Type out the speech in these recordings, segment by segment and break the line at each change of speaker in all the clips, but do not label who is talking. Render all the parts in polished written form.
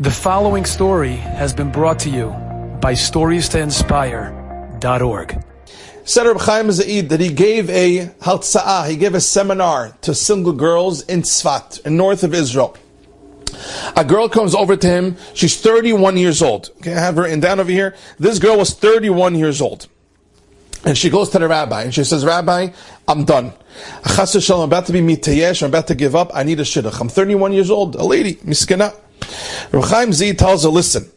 The following story has been brought to you by StoriesToInspire.org.
Said Rabbi Chaim that he gave a hartza'ah, he gave a seminar to single girls in Tzfat, in north of Israel. A girl comes over to him, she's 31 years old. Okay, I have her in down over here. This girl was 31 years old. And she goes to the rabbi and she says, Rabbi, I'm done. I'm about to be mitayesh, I'm about to give up, I need a shidduch. I'm 31 years old, a lady, miskena. Rabbi Chaim tells her, listen,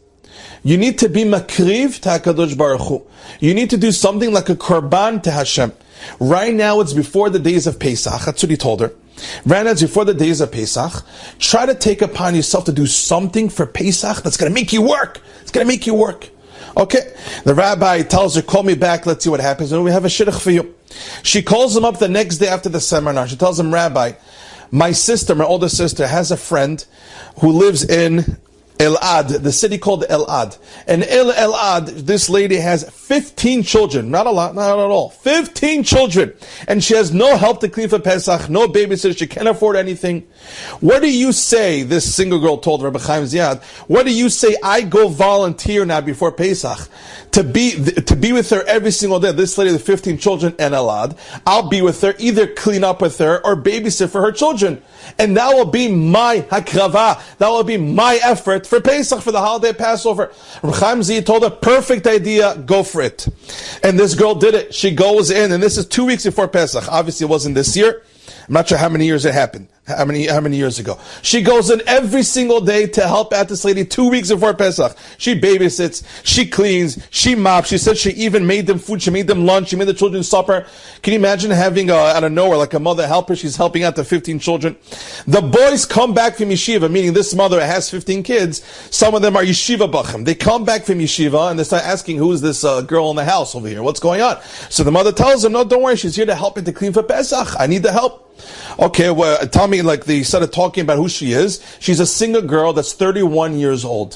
you need to be makriv to HaKadosh Baruch Hu. You need to do something like a korban to Hashem. Right now it's before the days of Pesach. That's what he told her. Right now it's before the days of Pesach. Try to take upon yourself to do something for Pesach that's going to make you work. It's going to make you work. Okay. The rabbi tells her, call me back, let's see what happens. And we have a shidduch for you. She calls him up the next day after the seminar. She tells him, Rabbi, my sister, my older sister, has a friend who lives in Elad, the city called Elad. And Elad, this lady has 15 children. Not a lot, not at all. 15 children. And she has no help to clean for Pesach, no babysitter, she can't afford anything. What do you say, this single girl told Rabbi Chaim Ziad, what do you say, I go volunteer now before Pesach to be with her every single day. This lady with 15 children and Elad, I'll be with her, either clean up with her or babysit for her children. And that will be my hakrava, that will be my effort for Pesach, for the holiday Passover. Rabbi Chaim Ziad told her, perfect idea, go for it. And this girl did it. She goes in, and this is 2 weeks before Pesach. Obviously it wasn't this year. I'm not sure how many years it happened. How many years ago? She goes in every single day to help out this lady 2 weeks before Pesach. She babysits, she cleans, she mops. She said she even made them food, she made them lunch, she made the children supper. Can you imagine having out of nowhere like a mother helper? She's helping out the 15 children. The boys come back from yeshiva, meaning this mother has 15 kids. Some of them are yeshiva bachim. They come back from yeshiva and they start asking, who is this girl in the house over here? What's going on? So the mother tells them, no, don't worry, she's here to help me to clean for Pesach. I need the help. Okay, well, tell me, like they started talking about who she is. She's a single girl that's 31 years old.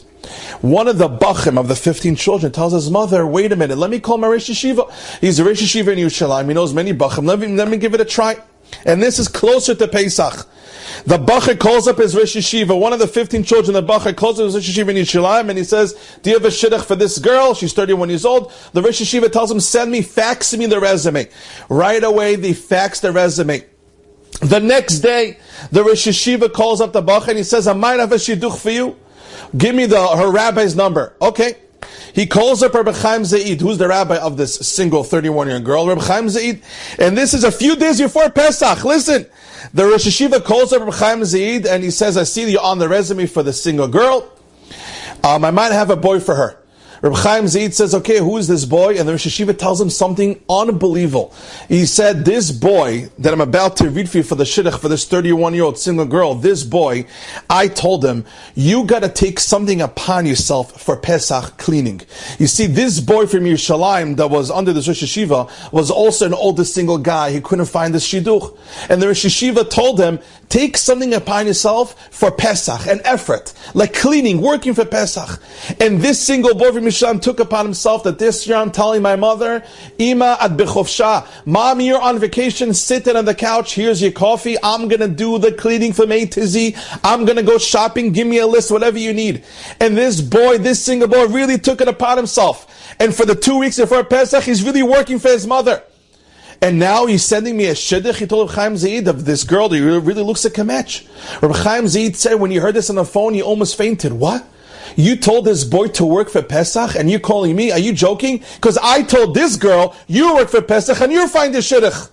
One of the bachim of the 15 children tells his mother, wait a minute, let me call my Rosh Yeshiva. He's a Rosh Yeshiva in Yerushalayim. He knows many bachim. Let me give it a try. And this is closer to Pesach. The bachir calls up his Rosh Yeshiva. One of the 15 children, the bachir calls up his Rosh Yeshiva in Yerushalayim, and he says, do you have a shidduch for this girl? She's 31 years old. The Rosh Yeshiva tells him, fax me the resume. Right away, they fax the resume. The next day, the Rosh Yeshiva calls up the bachir and he says, I might have a shidduch for you. Give me her rabbi's number. Okay. He calls up Rabbi Chaim Zaid, who's the rabbi of this single 31-year-old girl, Rabbi Chaim Zaid, and this is a few days before Pesach. Listen, the Rosh Yeshiva calls up Rabbi Chaim Zaid and he says, I see you on the resume for the single girl. I might have a boy for her. Rabbi Chaim Zaid says, okay, who is this boy? And the Rosh Yeshiva tells him something unbelievable. He said, this boy that I'm about to read for you for the shidduch for this 31-year-old single girl, this boy, I told him, you got to take something upon yourself for Pesach cleaning. You see, this boy from Yerushalayim that was under this Rosh Yeshiva was also an older single guy. He couldn't find this shidduch. And the Rosh Yeshiva told him, take something upon yourself for Pesach, an effort, like cleaning, working for Pesach. And this single boy from Yerushalayim took upon himself that this year I'm telling my mother, Ima at bechofsha, Mom, you're on vacation, sit in on the couch, here's your coffee, I'm gonna do the cleaning from A to Z, I'm gonna go shopping, give me a list, whatever you need. And this boy, this single boy really took it upon himself. And for the 2 weeks before Pesach, he's really working for his mother. And now he's sending me a shidduch. He told Rabbi Chaim Zaid of this girl that really looks like a match. Rabbi Chaim Zaid said when he heard this on the phone, he almost fainted. What? You told this boy to work for Pesach and you're calling me? Are you joking? Because I told this girl, you work for Pesach and you're finding shidduch.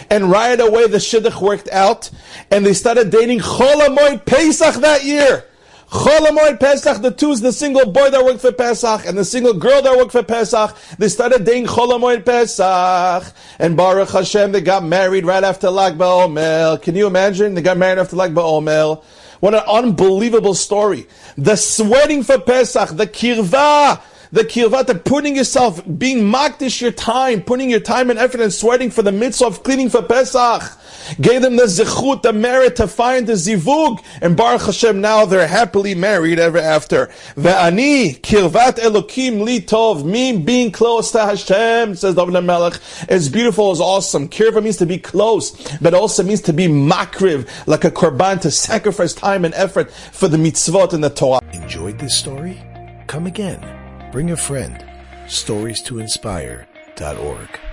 And right away the shidduch worked out and they started dating Chol HaMoed Pesach that year. Chol HaMoed Pesach, the two is the single boy that worked for Pesach and the single girl that worked for Pesach. They started dating Chol HaMoed Pesach. And Baruch Hashem, they got married right after Lag BaOmer. Can you imagine? They got married after Lag BaOmer. What an unbelievable story. The sweating for Pesach, the kirva, the kirvat, the putting yourself, being makdish your time, putting your time and effort and sweating for the mitzvah of cleaning for Pesach, gave them the zechut, the merit to find the zivug, and Baruch Hashem, now they're happily married ever after. Ve'ani, kirvat elokim li tov, me being close to Hashem, says David HaMelech, is beautiful, is awesome. Kirva means to be close, but also means to be makriv, like a korban, to sacrifice time and effort for the mitzvot and the Torah.
Enjoyed this story? Come again. Bring a friend. StoriesToInspire.org